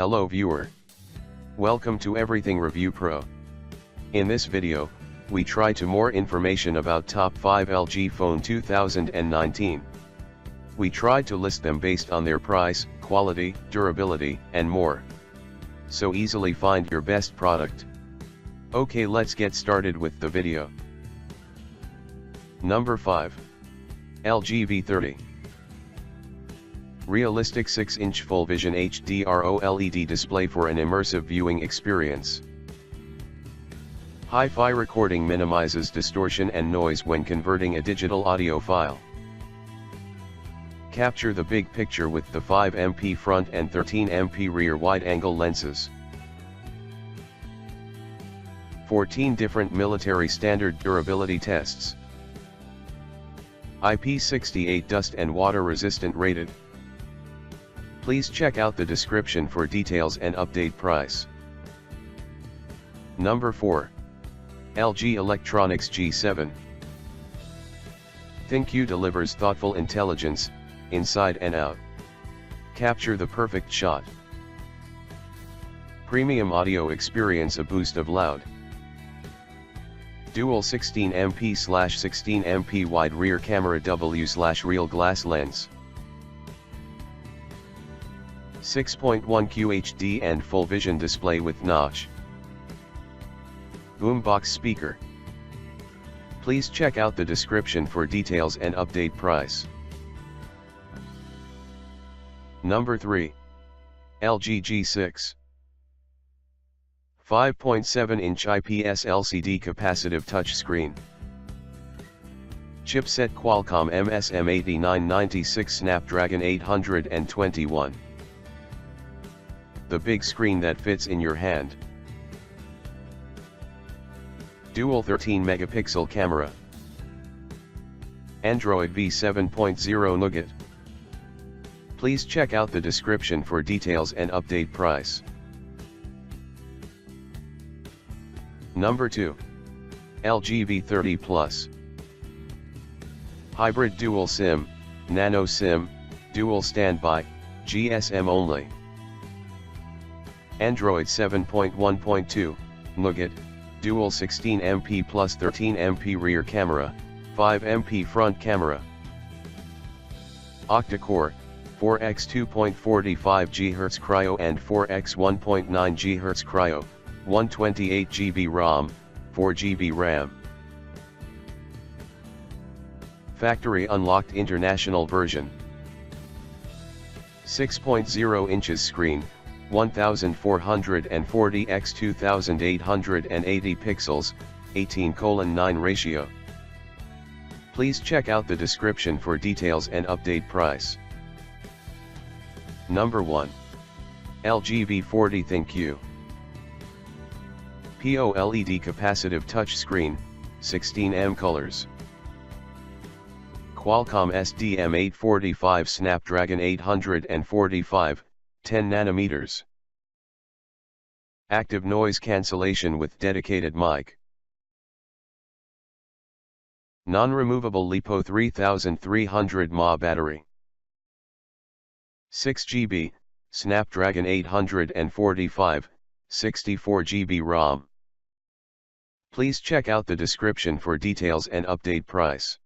Hello viewer. Welcome to Everything Review Pro. In this video, we try to more information about top 5 LG phone 2019. We tried to list them based on their price, quality, durability, and more. So easily find your best product. Okay, let's get started with the video. Number 5. LG V30. Realistic 6-inch Full Vision HDR OLED display for an immersive viewing experience. Hi-Fi recording minimizes distortion and noise when converting a digital audio file. Capture the big picture with the 5MP front and 13MP rear wide-angle lenses. 14 different military standard durability tests. IP68 dust and water resistant rated. Please check out the description for details and update price. Number 4. LG Electronics G7. ThinQ delivers thoughtful intelligence, inside and out. Capture the perfect shot. Premium audio experience, a boost of loud. Dual 16MP/16MP wide rear camera, W/real glass lens. 6.1 QHD and full vision display with notch. Boombox speaker. Please check out the description for details and update price. Number 3. LG G6. 5.7-inch IPS LCD capacitive touchscreen. Chipset Qualcomm MSM8996 Snapdragon 821. The big screen that fits in your hand. Dual 13-megapixel camera. Android V7.0 Nougat. Please check out the description for details and update price. Number 2. LG V30 Plus. Hybrid dual SIM, nano SIM, dual standby, GSM only. Android 7.1.2, Nougat, dual 16MP plus 13MP rear camera, 5MP front camera. Octa-core, 4x 2.45 GHz Cryo and 4x 1.9 GHz Cryo, 128 GB ROM, 4 GB RAM. Factory unlocked international version. 6.0 inches screen, 1440 x 2880 pixels, 18:9 ratio. Please check out the description for details and update price. Number 1. LG V40 ThinQ. POLED capacitive touchscreen, 16M colors. Qualcomm SDM845 Snapdragon 845, 10 nanometers. Active noise cancellation with dedicated mic. Non-removable LiPo 3300 mAh battery. 6 GB, Snapdragon 845, 64 GB ROM. Please check out the description for details and update price.